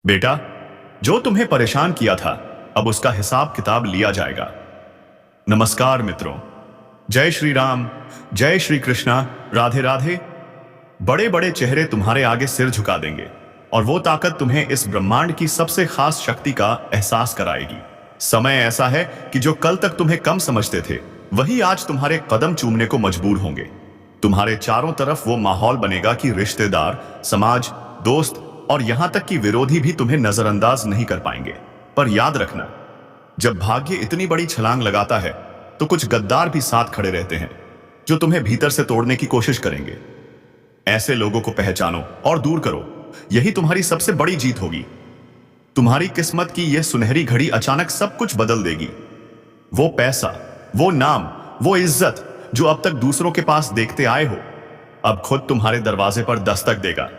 बेटा, जो तुम्हें परेशान किया था, अब उसका हिसाब किताब लिया जाएगा। नमस्कार मित्रों। जय श्री राम, जय श्री कृष्णा, राधे राधे। बड़े बड़े चेहरे तुम्हारे आगे सिर झुका देंगे और वो ताकत तुम्हें इस ब्रह्मांड की सबसे खास शक्ति का एहसास कराएगी। समय ऐसा है कि जो कल तक तुम्हें कम समझते थे, वही आज तुम्हारे कदम चूमने को मजबूर होंगे। तुम्हारे चारों तरफ वो माहौल बनेगा कि रिश्तेदार, समाज, दोस्त और यहां तक कि विरोधी भी तुम्हें नजरअंदाज नहीं कर पाएंगे। पर याद रखना, जब भाग्य इतनी बड़ी छलांग लगाता है तो कुछ गद्दार भी साथ खड़े रहते हैं, जो तुम्हें भीतर से तोड़ने की कोशिश करेंगे। ऐसे लोगों को पहचानो और दूर करो। यही तुम्हारी सबसे बड़ी जीत होगी। तुम्हारी किस्मत की यह सुनहरी घड़ी अचानक सब कुछ बदल देगी। वो पैसा, वो नाम, वो इज्जत जो अब तक दूसरों के पास देखते आए हो, अब खुद तुम्हारे दरवाजे पर दस्तक देगा।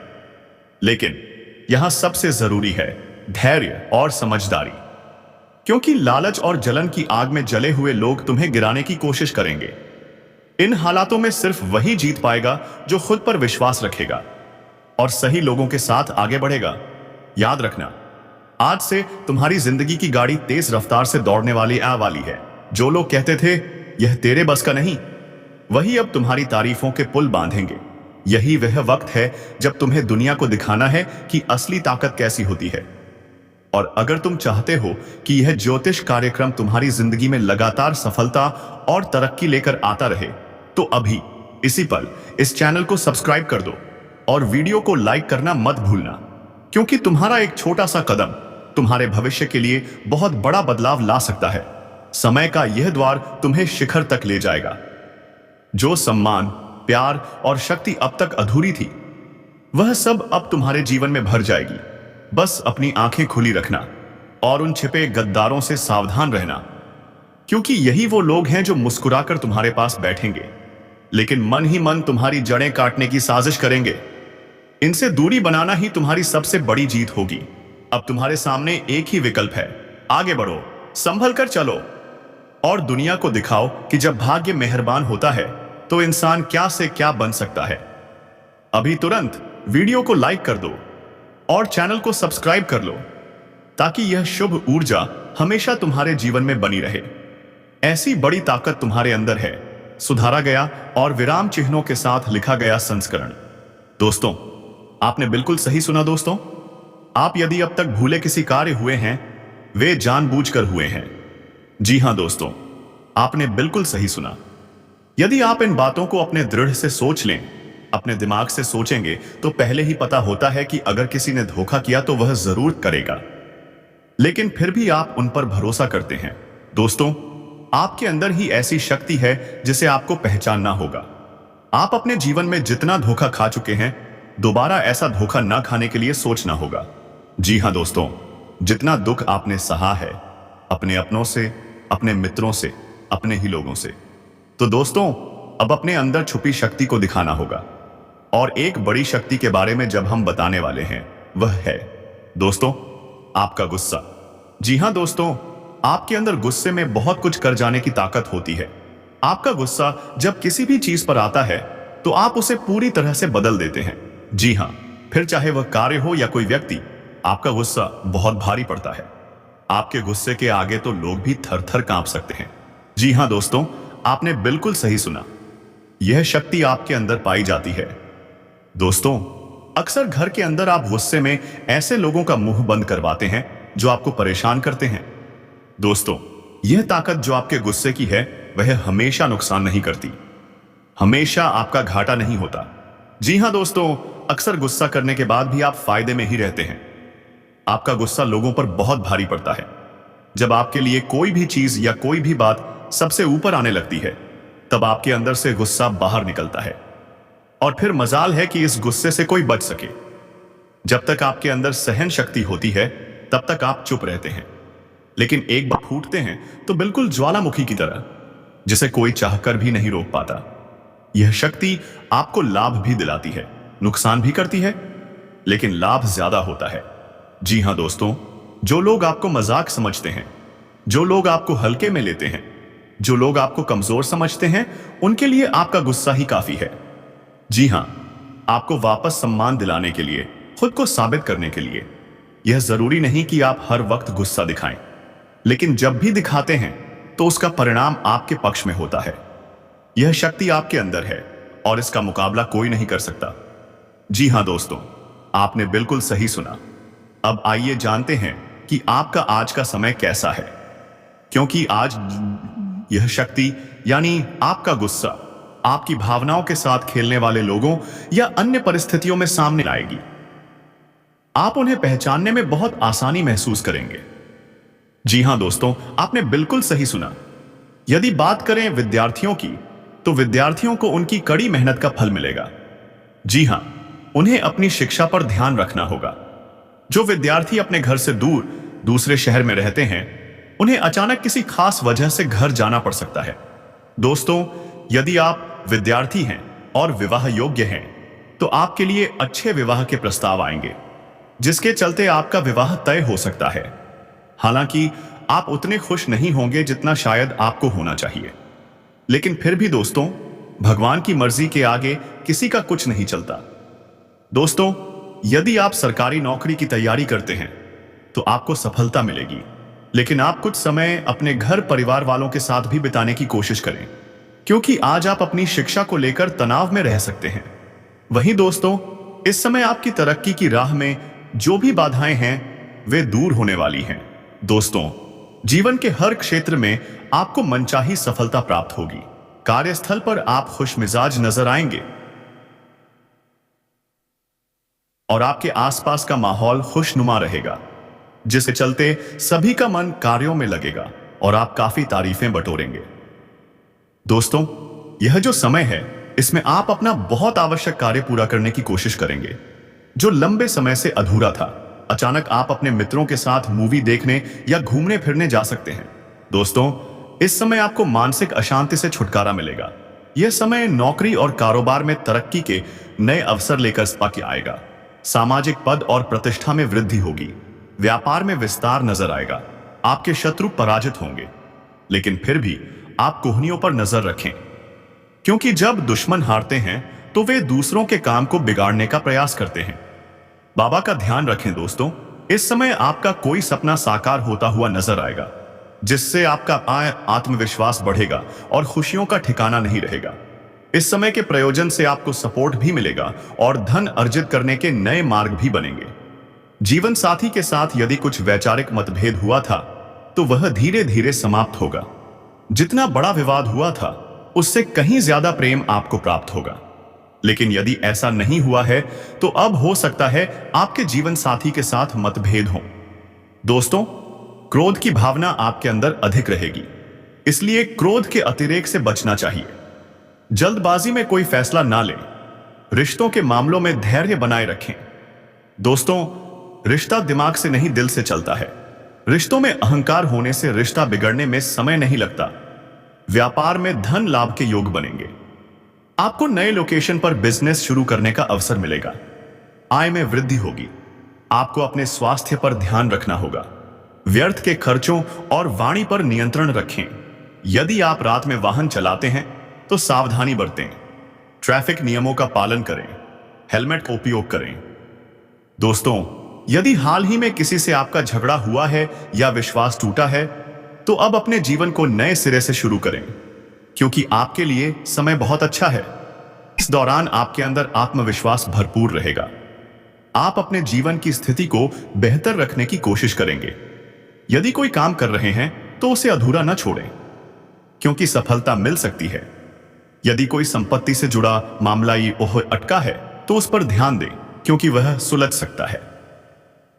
लेकिन यहां सबसे जरूरी है धैर्य और समझदारी, क्योंकि लालच और जलन की आग में जले हुए लोग तुम्हें गिराने की कोशिश करेंगे। इन हालातों में सिर्फ वही जीत पाएगा जो खुद पर विश्वास रखेगा और सही लोगों के साथ आगे बढ़ेगा। याद रखना, आज से तुम्हारी जिंदगी की गाड़ी तेज रफ्तार से दौड़ने वाली है। जो लोग कहते थे यह तेरे बस का नहीं, वही अब तुम्हारी तारीफों के पुल बांधेंगे। यही वह वक्त है जब तुम्हें दुनिया को दिखाना है कि असली ताकत कैसी होती है। और अगर तुम चाहते हो कि यह ज्योतिष कार्यक्रम तुम्हारी जिंदगी में लगातार सफलता और तरक्की लेकर आता रहे, तो अभी इसी पल इस चैनल को सब्सक्राइब कर दो और वीडियो को लाइक करना मत भूलना, क्योंकि तुम्हारा एक छोटा सा कदम तुम्हारे भविष्य के लिए बहुत बड़ा बदलाव ला सकता है। समय का यह द्वार तुम्हें शिखर तक ले जाएगा। जो सम्मान, प्यार और शक्ति अब तक अधूरी थी, वह सब अब तुम्हारे जीवन में भर जाएगी। बस अपनी आंखें खुली रखना और उन छिपे गद्दारों से सावधान रहना, क्योंकि यही वो लोग हैं जो मुस्कुराकर तुम्हारे पास बैठेंगे, लेकिन मन ही मन तुम्हारी जड़ें काटने की साजिश करेंगे। इनसे दूरी बनाना ही तुम्हारी सबसे बड़ी जीत होगी। अब तुम्हारे सामने एक ही विकल्प है, आगे बढ़ो, संभल कर चलो और दुनिया को दिखाओ कि जब भाग्य मेहरबान होता है तो इंसान क्या से क्या बन सकता है। अभी तुरंत वीडियो को लाइक कर दो और चैनल को सब्सक्राइब कर लो, ताकि यह शुभ ऊर्जा हमेशा तुम्हारे जीवन में बनी रहे। ऐसी बड़ी ताकत तुम्हारे अंदर है, सुधारा गया और विराम चिन्हों के साथ लिखा गया संस्करण। दोस्तों, आपने बिल्कुल सही सुना। दोस्तों, आप यदि अब तक भूले किसी कार्य हुए हैं, वे जानबूझकर हुए हैं। जी हां दोस्तों, आपने बिल्कुल सही सुना। यदि आप इन बातों को अपने दृढ़ से सोच लें, अपने दिमाग से सोचेंगे, तो पहले ही पता होता है कि अगर किसी ने धोखा किया तो वह जरूर करेगा, लेकिन फिर भी आप उन पर भरोसा करते हैं। दोस्तों, आपके अंदर ही ऐसी शक्ति है जिसे आपको पहचानना होगा। आप अपने जीवन में जितना धोखा खा चुके हैं, दोबारा ऐसा धोखा ना खाने के लिए सोचना होगा। जी हां दोस्तों, जितना दुख आपने सहा है, अपने अपनों से, अपने मित्रों से, अपने ही लोगों से, तो दोस्तों अब अपने अंदर छुपी शक्ति को दिखाना होगा। और एक बड़ी शक्ति के बारे में जब हम बताने वाले हैं, वह है दोस्तों आपका गुस्सा। जी हां दोस्तों, आपके अंदर गुस्से में बहुत कुछ कर जाने की ताकत होती है। आपका गुस्सा जब किसी भी चीज पर आता है तो आप उसे पूरी तरह से बदल देते हैं। जी हां, फिर चाहे वह कार्य हो या कोई व्यक्ति, आपका गुस्सा बहुत भारी पड़ता है। आपके गुस्से के आगे तो लोग भी थर थर कांप सकते हैं। जी हां दोस्तों, आपने बिल्कुल सही सुना। यह शक्ति आपके अंदर पाई जाती है। दोस्तों, अक्सर घर के अंदर आप गुस्से में ऐसे लोगों का मुंह बंद करवाते हैं जो आपको परेशान करते हैं। दोस्तों, यह ताकत जो आपके गुस्से की है, वह हमेशा नुकसान नहीं करती, हमेशा आपका घाटा नहीं होता। जी हां दोस्तों, अक्सर गुस्सा करने के बाद भी आप फायदे में ही रहते हैं। आपका गुस्सा लोगों पर बहुत भारी पड़ता है। जब आपके लिए कोई भी चीज या कोई भी बात सबसे ऊपर आने लगती है, तब आपके अंदर से गुस्सा बाहर निकलता है और फिर मजाल है कि इस गुस्से से कोई बच सके। जब तक आपके अंदर सहन शक्ति होती है, तब तक आप चुप रहते हैं, लेकिन एक बार फूटते हैं तो बिल्कुल ज्वालामुखी की तरह, जिसे कोई चाहकर भी नहीं रोक पाता। यह शक्ति आपको लाभ भी दिलाती है, नुकसान भी करती है, लेकिन लाभ ज्यादा होता है। जी हां दोस्तों, जो लोग आपको मजाक समझते हैं, जो लोग आपको हल्के में लेते हैं, जो लोग आपको कमजोर समझते हैं, उनके लिए आपका गुस्सा ही काफी है। जी हां, आपको वापस सम्मान दिलाने के लिए, खुद को साबित करने के लिए। यह जरूरी नहीं कि आप हर वक्त गुस्सा दिखाएं, लेकिन जब भी दिखाते हैं तो उसका परिणाम आपके पक्ष में होता है। यह शक्ति आपके अंदर है और इसका मुकाबला कोई नहीं कर सकता। जी हां दोस्तों, आपने बिल्कुल सही सुना। अब आइए जानते हैं कि आपका आज का समय कैसा है, क्योंकि आज यह शक्ति यानी आपका गुस्सा आपकी भावनाओं के साथ खेलने वाले लोगों या अन्य परिस्थितियों में सामने आएगी। आप उन्हें पहचानने में बहुत आसानी महसूस करेंगे। जी हां दोस्तों, आपने बिल्कुल सही सुना। यदि बात करें विद्यार्थियों की, तो विद्यार्थियों को उनकी कड़ी मेहनत का फल मिलेगा। जी हां, उन्हें अपनी शिक्षा पर ध्यान रखना होगा। जो विद्यार्थी अपने घर से दूर दूसरे शहर में रहते हैं, उन्हें अचानक किसी खास वजह से घर जाना पड़ सकता है। दोस्तों, यदि आप विद्यार्थी हैं और विवाह योग्य हैं, तो आपके लिए अच्छे विवाह के प्रस्ताव आएंगे, जिसके चलते आपका विवाह तय हो सकता है। हालांकि आप उतने खुश नहीं होंगे जितना शायद आपको होना चाहिए, लेकिन फिर भी दोस्तों, भगवान की मर्जी के आगे किसी का कुछ नहीं चलता। दोस्तों, यदि आप सरकारी नौकरी की तैयारी करते हैं तो आपको सफलता मिलेगी, लेकिन आप कुछ समय अपने घर परिवार वालों के साथ भी बिताने की कोशिश करें, क्योंकि आज आप अपनी शिक्षा को लेकर तनाव में रह सकते हैं। वहीं दोस्तों, इस समय आपकी तरक्की की राह में जो भी बाधाएं हैं वे दूर होने वाली हैं। दोस्तों, जीवन के हर क्षेत्र में आपको मनचाही सफलता प्राप्त होगी। कार्यस्थल पर आप खुशमिजाज नजर आएंगे और आपके आसपास का माहौल खुशनुमा रहेगा, जिसके चलते सभी का मन कार्यों में लगेगा और आप काफी तारीफें बटोरेंगे। दोस्तों, यह जो समय है, इसमें आप अपना बहुत आवश्यक कार्य पूरा करने की कोशिश करेंगे जो लंबे समय से अधूरा था। अचानक आप अपने मित्रों के साथ मूवी देखने या घूमने फिरने जा सकते हैं। दोस्तों, इस समय आपको मानसिक अशांति से छुटकारा मिलेगा। यह समय नौकरी और कारोबार में तरक्की के नए अवसर लेकर के आएगा। सामाजिक पद और प्रतिष्ठा में वृद्धि होगी। व्यापार में विस्तार नजर आएगा। आपके शत्रु पराजित होंगे, लेकिन फिर भी आप कोहनियों पर नजर रखें, क्योंकि जब दुश्मन हारते हैं तो वे दूसरों के काम को बिगाड़ने का प्रयास करते हैं। बाबा का ध्यान रखें दोस्तों। इस समय आपका कोई सपना साकार होता हुआ नजर आएगा, जिससे आपका आत्मविश्वास बढ़ेगा और खुशियों का ठिकाना नहीं रहेगा। इस समय के प्रयोजन से आपको सपोर्ट भी मिलेगा और धन अर्जित करने के नए मार्ग भी बनेंगे। जीवन साथी के साथ यदि कुछ वैचारिक मतभेद हुआ था तो वह धीरे धीरे समाप्त होगा। जितना बड़ा विवाद हुआ था उससे कहीं ज्यादा प्रेम आपको प्राप्त होगा। लेकिन यदि ऐसा नहीं हुआ है तो अब हो सकता है आपके जीवन साथी के साथ मतभेद हो। दोस्तों, क्रोध की भावना आपके अंदर अधिक रहेगी, इसलिए क्रोध के अतिरेक से बचना चाहिए। जल्दबाजी में कोई फैसला ना लें। रिश्तों के मामलों में धैर्य बनाए रखें। दोस्तों, रिश्ता दिमाग से नहीं दिल से चलता है। रिश्तों में अहंकार होने से रिश्ता बिगड़ने में समय नहीं लगता। व्यापार में धन लाभ के योग बनेंगे। आपको नए लोकेशन पर बिजनेस शुरू करने का अवसर मिलेगा। आय में वृद्धि होगी। आपको अपने स्वास्थ्य पर ध्यान रखना होगा। व्यर्थ के खर्चों और वाणी पर नियंत्रण रखें। यदि आप रात में वाहन चलाते हैं तो सावधानी बरतें। ट्रैफिक नियमों का पालन करें। हेलमेट का उपयोग करें। दोस्तों, यदि हाल ही में किसी से आपका झगड़ा हुआ है या विश्वास टूटा है तो अब अपने जीवन को नए सिरे से शुरू करें, क्योंकि आपके लिए समय बहुत अच्छा है। इस दौरान आपके अंदर आत्मविश्वास भरपूर रहेगा। आप अपने जीवन की स्थिति को बेहतर रखने की कोशिश करेंगे। यदि कोई काम कर रहे हैं तो उसे अधूरा न छोड़ें, क्योंकि सफलता मिल सकती है। यदि कोई संपत्ति से जुड़ा मामला अटका है तो उस पर ध्यान दें, क्योंकि वह सुलझ सकता है।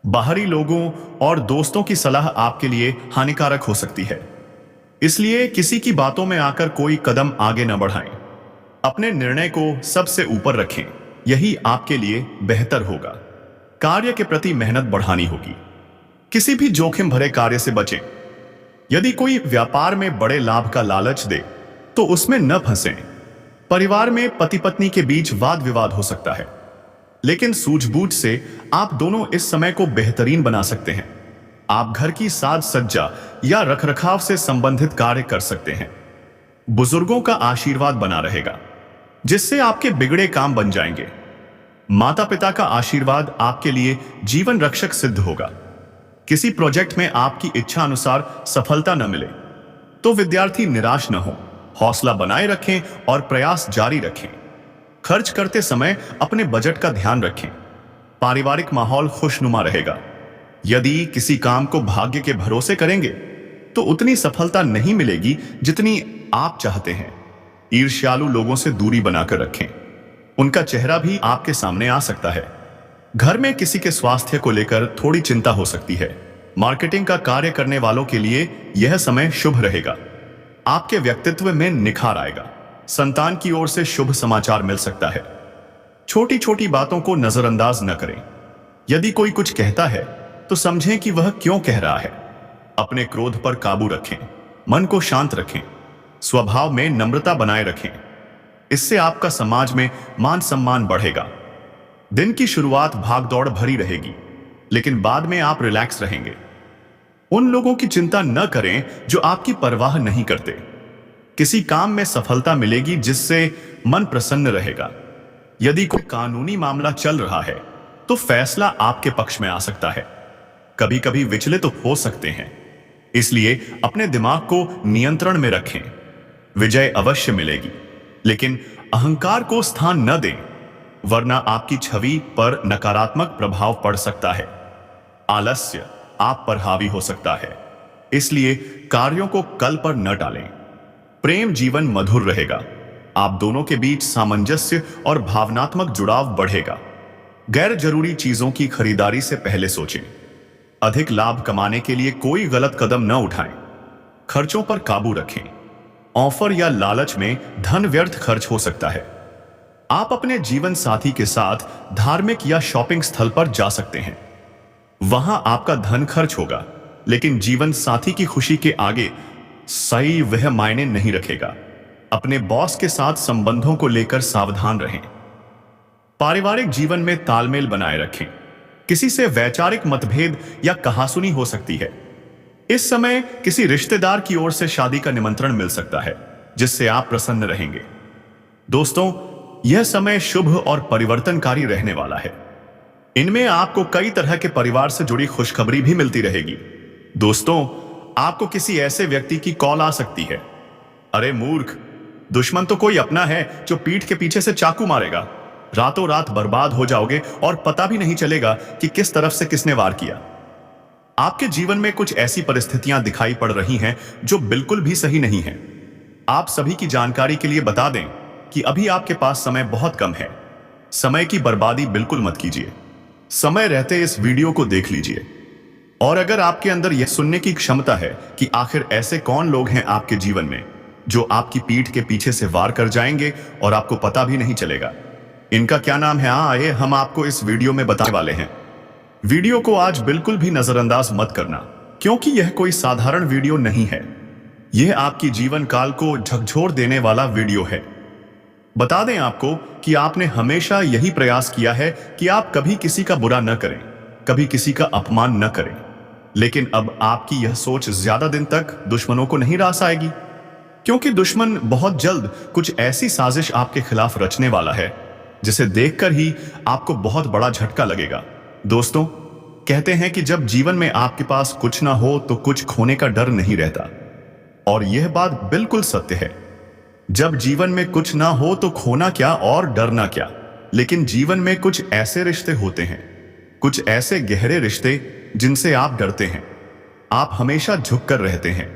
बाहरी लोगों और दोस्तों की सलाह आपके लिए हानिकारक हो सकती है, इसलिए किसी की बातों में आकर कोई कदम आगे न बढ़ाएं। अपने निर्णय को सबसे ऊपर रखें, यही आपके लिए बेहतर होगा। कार्य के प्रति मेहनत बढ़ानी होगी। किसी भी जोखिम भरे कार्य से बचें। यदि कोई व्यापार में बड़े लाभ का लालच दे तो उसमें न फंसें। परिवार में पति पत्नी के बीच वाद विवाद हो सकता है, लेकिन सूझबूझ से आप दोनों इस समय को बेहतरीन बना सकते हैं। आप घर की साज सज्जा या रखरखाव से संबंधित कार्य कर सकते हैं। बुजुर्गों का आशीर्वाद बना रहेगा, जिससे आपके बिगड़े काम बन जाएंगे। माता पिता का आशीर्वाद आपके लिए जीवन रक्षक सिद्ध होगा। किसी प्रोजेक्ट में आपकी इच्छा अनुसार सफलता न मिले तो विद्यार्थी निराश न हो, हौसला बनाए रखें और प्रयास जारी रखें। खर्च करते समय अपने बजट का ध्यान रखें। पारिवारिक माहौल खुशनुमा रहेगा। यदि किसी काम को भाग्य के भरोसे करेंगे तो उतनी सफलता नहीं मिलेगी जितनी आप चाहते हैं। ईर्ष्यालु लोगों से दूरी बनाकर रखें, उनका चेहरा भी आपके सामने आ सकता है। घर में किसी के स्वास्थ्य को लेकर थोड़ी चिंता हो सकती है। मार्केटिंग का कार्य करने वालों के लिए यह समय शुभ रहेगा। आपके व्यक्तित्व में निखार आएगा। संतान की ओर से शुभ समाचार मिल सकता है। छोटी छोटी बातों को नजरअंदाज न करें। यदि कोई कुछ कहता है तो समझें कि वह क्यों कह रहा है। अपने क्रोध पर काबू रखें, मन को शांत रखें, स्वभाव में नम्रता बनाए रखें। इससे आपका समाज में मान सम्मान बढ़ेगा। दिन की शुरुआत भागदौड़ भरी रहेगी, लेकिन बाद में आप रिलैक्स रहेंगे। उन लोगों की चिंता न करें जो आपकी परवाह नहीं करते। किसी काम में सफलता मिलेगी जिससे मन प्रसन्न रहेगा। यदि कोई कानूनी मामला चल रहा है तो फैसला आपके पक्ष में आ सकता है। कभी कभी विचलित तो हो सकते हैं, इसलिए अपने दिमाग को नियंत्रण में रखें। विजय अवश्य मिलेगी, लेकिन अहंकार को स्थान न दें, वरना आपकी छवि पर नकारात्मक प्रभाव पड़ सकता है। आलस्य आप पर हावी हो सकता है, इसलिए कार्यों को कल पर न टालें। प्रेम जीवन मधुर रहेगा। आप दोनों के बीच सामंजस्य और भावनात्मक जुड़ाव बढ़ेगा। गैर जरूरी चीजों की खरीदारी से पहले सोचें। अधिक लाभ कमाने के लिए कोई गलत कदम न उठाएं। खर्चों पर काबू रखें। ऑफर या लालच में धन व्यर्थ खर्च हो सकता है। आप अपने जीवन साथी के साथ धार्मिक या शॉपिंग स्थल पर जा सकते हैं। वहां आपका धन खर्च होगा, लेकिन जीवन साथी की खुशी के आगे सही वह मायने नहीं रखेगा। अपने बॉस के साथ संबंधों को लेकर सावधान रहें। पारिवारिक जीवन में तालमेल बनाए रखें। किसी से वैचारिक मतभेद या कहासुनी हो सकती है। इस समय किसी रिश्तेदार की ओर से शादी का निमंत्रण मिल सकता है, जिससे आप प्रसन्न रहेंगे। दोस्तों, यह समय शुभ और परिवर्तनकारी रहने वाला है। इनमें आपको कई तरह के परिवार से जुड़ी खुशखबरी भी मिलती रहेगी। दोस्तों, आपको किसी ऐसे व्यक्ति की कॉल आ सकती है। अरे मूर्ख, दुश्मन तो कोई अपना है जो पीठ के पीछे से चाकू मारेगा। रातों रात बर्बाद हो जाओगे और पता भी नहीं चलेगा कि किस तरफ से किसने वार किया। आपके जीवन में कुछ ऐसी परिस्थितियां दिखाई पड़ रही हैं जो बिल्कुल भी सही नहीं है। आप सभी की जानकारी के लिए बता दें कि अभी आपके पास समय बहुत कम है। समय की बर्बादी बिल्कुल मत कीजिए। समय रहते इस वीडियो को देख लीजिए। और अगर आपके अंदर यह सुनने की क्षमता है कि आखिर ऐसे कौन लोग हैं आपके जीवन में जो आपकी पीठ के पीछे से वार कर जाएंगे और आपको पता भी नहीं चलेगा, इनका क्या नाम है, आइए हम आपको इस वीडियो में बताने वाले हैं। वीडियो को आज बिल्कुल भी नजरअंदाज मत करना, क्योंकि यह कोई साधारण वीडियो नहीं है। यह आपकी जीवन काल को झकझोर देने वाला वीडियो है। बता दें आपको कि आपने हमेशा यही प्रयास किया है कि आप कभी किसी का बुरा न करें, कभी किसी का अपमान न करें। लेकिन अब आपकी यह सोच ज्यादा दिन तक दुश्मनों को नहीं रास आएगी, क्योंकि दुश्मन बहुत जल्द कुछ ऐसी साजिश आपके खिलाफ रचने वाला है जिसे देखकर ही आपको बहुत बड़ा झटका लगेगा। दोस्तों, कहते हैं कि जब जीवन में आपके पास कुछ ना हो तो कुछ खोने का डर नहीं रहता, और यह बात बिल्कुल सत्य है। जब जीवन में कुछ ना हो तो खोना क्या और डरना क्या। लेकिन जीवन में कुछ ऐसे रिश्ते होते हैं, कुछ ऐसे गहरे रिश्ते जिनसे आप डरते हैं। आप हमेशा झुक कर रहते हैं,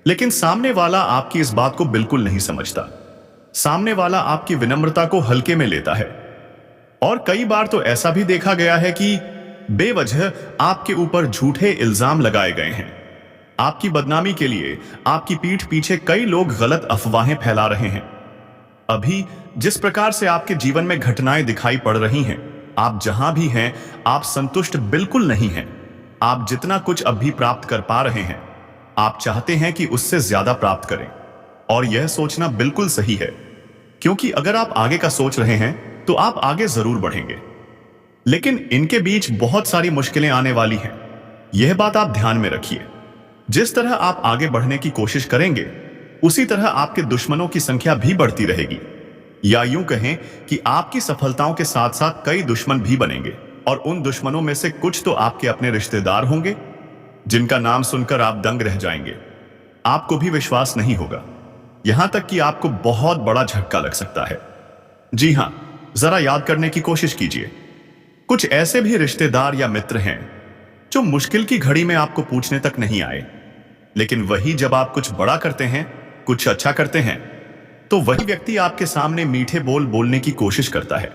लेकिन सामने वाला आपकी इस बात को बिल्कुल नहीं समझता। सामने वाला आपकी विनम्रता को हल्के में लेता है। और कई बार तो ऐसा भी देखा गया है कि बेवजह आपके ऊपर झूठे इल्जाम लगाए गए हैं। आपकी बदनामी के लिए आपकी पीठ पीछे कई लोग गलत अफवाहें फैला रहे हैं। अभी जिस प्रकार से आपके जीवन में घटनाएं दिखाई पड़ रही हैं, आप जहां भी हैं आप संतुष्ट बिल्कुल नहीं हैं। आप जितना कुछ अभी प्राप्त कर पा रहे हैं, आप चाहते हैं कि उससे ज्यादा प्राप्त करें। और यह सोचना बिल्कुल सही है, क्योंकि अगर आप आगे का सोच रहे हैं तो आप आगे जरूर बढ़ेंगे। लेकिन इनके बीच बहुत सारी मुश्किलें आने वाली हैं। यह बात आप ध्यान में रखिए। जिस तरह आप आगे बढ़ने की कोशिश करेंगे, उसी तरह आपके दुश्मनों की संख्या भी बढ़ती रहेगी। या यूं कहें कि आपकी सफलताओं के साथ साथ कई दुश्मन भी बनेंगे, और उन दुश्मनों में से कुछ तो आपके अपने रिश्तेदार होंगे जिनका नाम सुनकर आप दंग रह जाएंगे। आपको भी विश्वास नहीं होगा, यहां तक कि आपको बहुत बड़ा झटका लग सकता है। जी हां, जरा याद करने की कोशिश कीजिए। कुछ ऐसे भी रिश्तेदार या मित्र हैं जो मुश्किल की घड़ी में आपको पूछने तक नहीं आए, लेकिन वही जब आप कुछ बड़ा करते हैं, कुछ अच्छा करते हैं, तो वही व्यक्ति आपके सामने मीठे बोल बोलने की कोशिश करता है।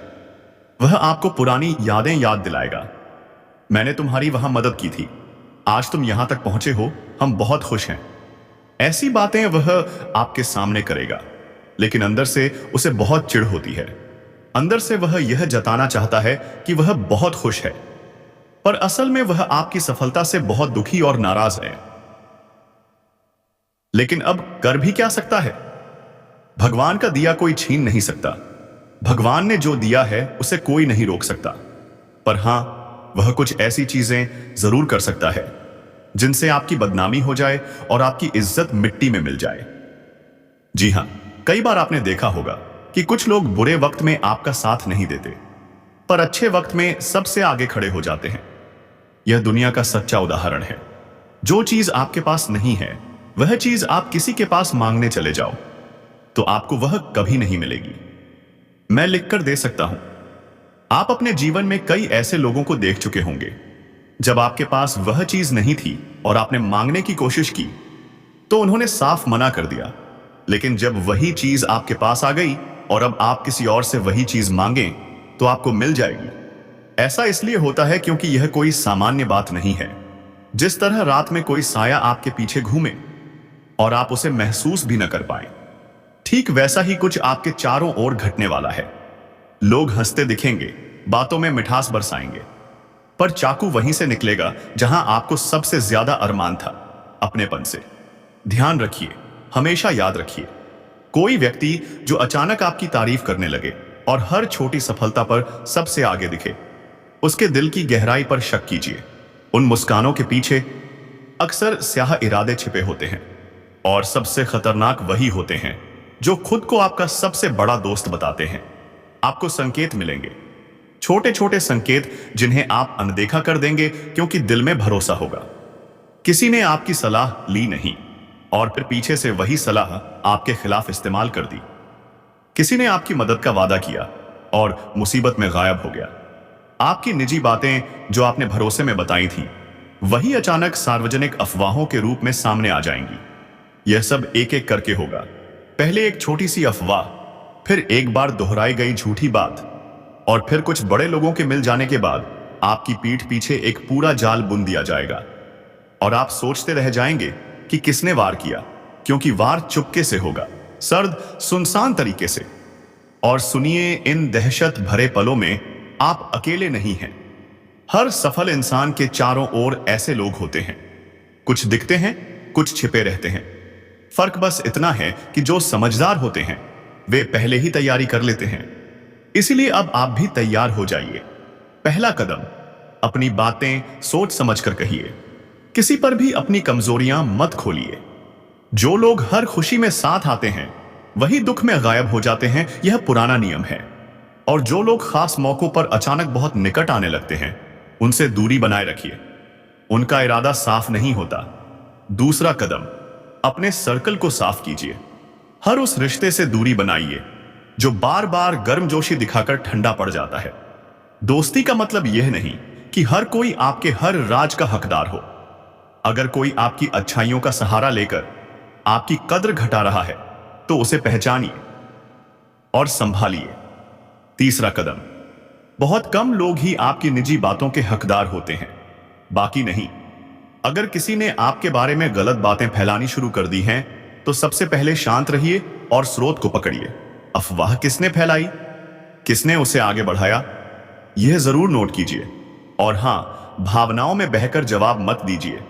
वह आपको पुरानी यादें याद दिलाएगा। मैंने तुम्हारी वहां मदद की थी, आज तुम यहां तक पहुंचे हो, हम बहुत खुश हैं। ऐसी बातें वह आपके सामने करेगा, लेकिन अंदर से उसे बहुत चिढ़ होती है। अंदर से वह यह जताना चाहता है कि वह बहुत खुश है, पर असल में वह आपकी सफलता से बहुत दुखी और नाराज है। लेकिन अब कर भी क्या सकता है? भगवान का दिया कोई छीन नहीं सकता। भगवान ने जो दिया है उसे कोई नहीं रोक सकता। पर हां, वह कुछ ऐसी चीजें जरूर कर सकता है जिनसे आपकी बदनामी हो जाए और आपकी इज्जत मिट्टी में मिल जाए। जी हां, कई बार आपने देखा होगा कि कुछ लोग बुरे वक्त में आपका साथ नहीं देते, पर अच्छे वक्त में सबसे आगे खड़े हो जाते हैं। यह दुनिया का सच्चा उदाहरण है। जो चीज आपके पास नहीं है, वह चीज आप किसी के पास मांगने चले जाओ तो आपको वह कभी नहीं मिलेगी। मैं लिखकर दे सकता हूं। आप अपने जीवन में कई ऐसे लोगों को देख चुके होंगे, जब आपके पास वह चीज नहीं थी और आपने मांगने की कोशिश की तो उन्होंने साफ मना कर दिया, लेकिन जब वही चीज आपके पास आ गई और अब आप किसी और से वही चीज मांगें तो आपको मिल जाएगी। ऐसा इसलिए होता है क्योंकि यह कोई सामान्य बात नहीं है। जिस तरह रात में कोई साया आपके पीछे घूमे और आप उसे महसूस भी न कर पाए, ठीक वैसा ही कुछ आपके चारों ओर घटने वाला है। लोग हंसते दिखेंगे, बातों में मिठास बरसाएंगे, पर चाकू वहीं से निकलेगा जहां आपको सबसे ज्यादा अरमान था, अपनेपन से। ध्यान रखिए, हमेशा याद रखिए, कोई व्यक्ति जो अचानक आपकी तारीफ करने लगे और हर छोटी सफलता पर सबसे आगे दिखे, उसके दिल की गहराई पर शक कीजिए। उन मुस्कानों के पीछे अक्सर स्याह इरादे छिपे होते हैं, और सबसे खतरनाक वही होते हैं जो खुद को आपका सबसे बड़ा दोस्त बताते हैं। आपको संकेत मिलेंगे, छोटे छोटे संकेत जिन्हें आप अनदेखा कर देंगे क्योंकि दिल में भरोसा होगा। किसी ने आपकी सलाह ली नहीं और फिर पीछे से वही सलाह आपके खिलाफ इस्तेमाल कर दी। किसी ने आपकी मदद का वादा किया और मुसीबत में गायब हो गया। आपकी निजी बातें जो आपने भरोसे में बताई थी, वही अचानक सार्वजनिक अफवाहों के रूप में सामने आ जाएंगी। यह सब एक एक करके होगा। पहले एक छोटी सी अफवाह, फिर एक बार दोहराई गई झूठी बात, और फिर कुछ बड़े लोगों के मिल जाने के बाद आपकी पीठ पीछे एक पूरा जाल बुन दिया जाएगा और आप सोचते रह जाएंगे कि किसने वार किया, क्योंकि वार चुपके से होगा, सर्द सुनसान तरीके से। और सुनिए, इन दहशत भरे पलों में आप अकेले नहीं हैं। हर सफल इंसान के चारों ओर ऐसे लोग होते हैं। कुछ दिखते हैं, कुछ छिपे रहते हैं। फर्क बस इतना है कि जो समझदार होते हैं वे पहले ही तैयारी कर लेते हैं। इसीलिए अब आप भी तैयार हो जाइए। पहला कदम, अपनी बातें सोच समझकर कहिए। किसी पर भी अपनी कमजोरियां मत खोलिए। जो लोग हर खुशी में साथ आते हैं वही दुख में गायब हो जाते हैं, यह पुराना नियम है। और जो लोग खास मौकों पर अचानक बहुत निकट आने लगते हैं, उनसे दूरी बनाए रखिए। उनका इरादा साफ नहीं होता। दूसरा कदम, अपने सर्कल को साफ कीजिए। हर उस रिश्ते से दूरी बनाइए जो बार बार गर्मजोशी दिखाकर ठंडा पड़ जाता है। दोस्ती का मतलब यह नहीं कि हर कोई आपके हर राज का हकदार हो। अगर कोई आपकी अच्छाइयों का सहारा लेकर आपकी कद्र घटा रहा है तो उसे पहचानिए और संभालिए। तीसरा कदम, बहुत कम लोग ही आपकी निजी बातों के हकदार होते हैं, बाकी नहीं। अगर किसी ने आपके बारे में गलत बातें फैलानी शुरू कर दी हैं तो सबसे पहले शांत रहिए और स्रोत को पकड़िए। अफवाह किसने फैलाई, किसने उसे आगे बढ़ाया, यह जरूर नोट कीजिए। और हां, भावनाओं में बहकर जवाब मत दीजिए,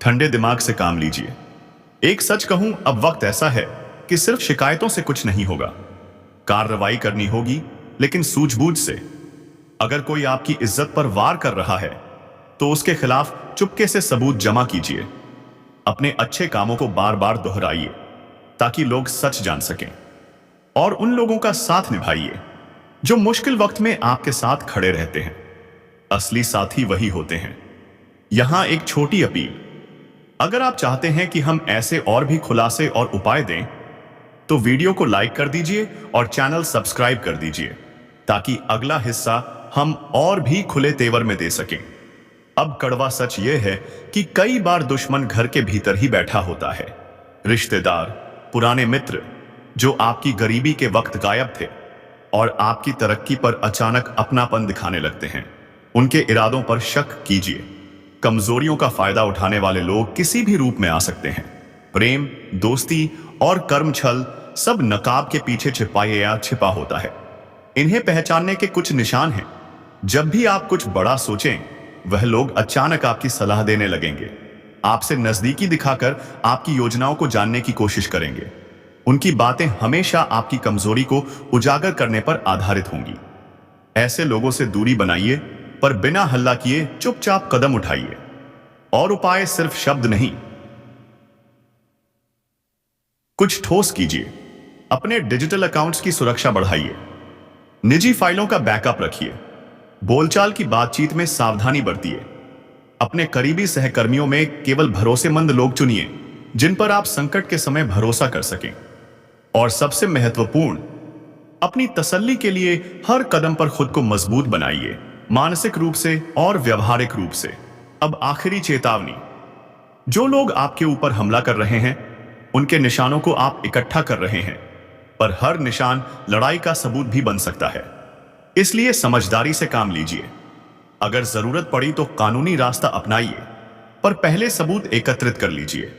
ठंडे दिमाग से काम लीजिए। एक सच कहूं, अब वक्त ऐसा है कि सिर्फ शिकायतों से कुछ नहीं होगा, कार्रवाई करनी होगी, लेकिन सूझबूझ से। अगर कोई आपकी इज्जत पर वार कर रहा है तो उसके खिलाफ चुपके से सबूत जमा कीजिए। अपने अच्छे कामों को बार बार दोहराइए ताकि लोग सच जान सकें। और उन लोगों का साथ निभाइए जो मुश्किल वक्त में आपके साथ खड़े रहते हैं। असली साथी वही होते हैं। यहां एक छोटी अपील, अगर आप चाहते हैं कि हम ऐसे और भी खुलासे और उपाय दें तो वीडियो को लाइक कर दीजिए और चैनल सब्सक्राइब कर दीजिए ताकि अगला हिस्सा हम और भी खुले तेवर में दे सकें। अब कड़वा सच यह है कि कई बार दुश्मन घर के भीतर ही बैठा होता है। रिश्तेदार, पुराने मित्र जो आपकी गरीबी के वक्त गायब थे और आपकी तरक्की पर अचानक अपनापन दिखाने लगते हैं, उनके इरादों पर शक कीजिए। कमजोरियों का फायदा उठाने वाले लोग किसी भी रूप में आ सकते हैं। प्रेम, दोस्ती और कर्म छल सब नकाब के पीछे छिपा होता है। इन्हें पहचानने के कुछ निशान हैं। जब भी आप कुछ बड़ा सोचें, वह लोग अचानक आपकी सलाह देने लगेंगे, आपसे नजदीकी दिखाकर आपकी योजनाओं को जानने की कोशिश करेंगे। उनकी बातें हमेशा आपकी कमजोरी को उजागर करने पर आधारित होंगी। ऐसे लोगों से दूरी बनाइए, पर बिना हल्ला किए चुपचाप कदम उठाइए। और उपाय सिर्फ शब्द नहीं, कुछ ठोस कीजिए। अपने डिजिटल अकाउंट्स की सुरक्षा बढ़ाइए, निजी फाइलों का बैकअप रखिए, बोलचाल की बातचीत में सावधानी बरतिए। अपने करीबी सहकर्मियों में केवल भरोसेमंद लोग चुनिए जिन पर आप संकट के समय भरोसा कर सकें। और सबसे महत्वपूर्ण, अपनी तसल्ली के लिए हर कदम पर खुद को मजबूत बनाइए, मानसिक रूप से और व्यवहारिक रूप से। अब आखिरी चेतावनी, जो लोग आपके ऊपर हमला कर रहे हैं, उनके निशानों को आप इकट्ठा कर रहे हैं, पर हर निशान लड़ाई का सबूत भी बन सकता है। इसलिए समझदारी से काम लीजिए। अगर जरूरत पड़ी तो कानूनी रास्ता अपनाइए, पर पहले सबूत एकत्रित कर लीजिए।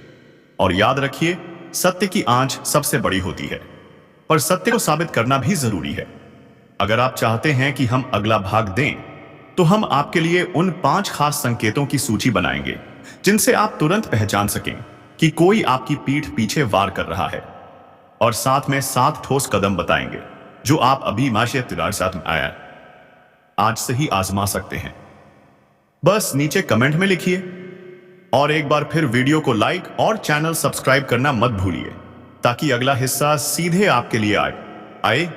और याद रखिए, सत्य की आंच सबसे बड़ी होती है, पर सत्य को साबित करना भी जरूरी है। अगर आप चाहते हैं कि हम अगला भाग दें, तो हम आपके लिए उन 5 खास संकेतों की सूची बनाएंगे जिनसे आप तुरंत पहचान सकें कि कोई आपकी पीठ पीछे वार कर रहा है। और साथ में 7 ठोस कदम बताएंगे जो आप अभी आज से ही आजमा सकते हैं। बस नीचे कमेंट में लिखिए। और एक बार फिर वीडियो को लाइक और चैनल सब्सक्राइब करना मत भूलिए ताकि अगला हिस्सा सीधे आपके लिए आए।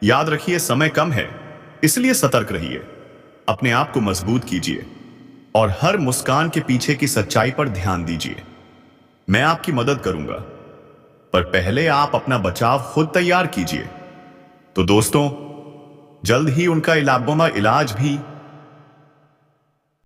याद रखिए, समय कम है, इसलिए सतर्क रहिए। अपने आप को मजबूत कीजिए और हर मुस्कान के पीछे की सच्चाई पर ध्यान दीजिए। मैं आपकी मदद करूंगा, पर पहले आप अपना बचाव खुद तैयार कीजिए। तो दोस्तों, जल्द ही उनका इलाज भी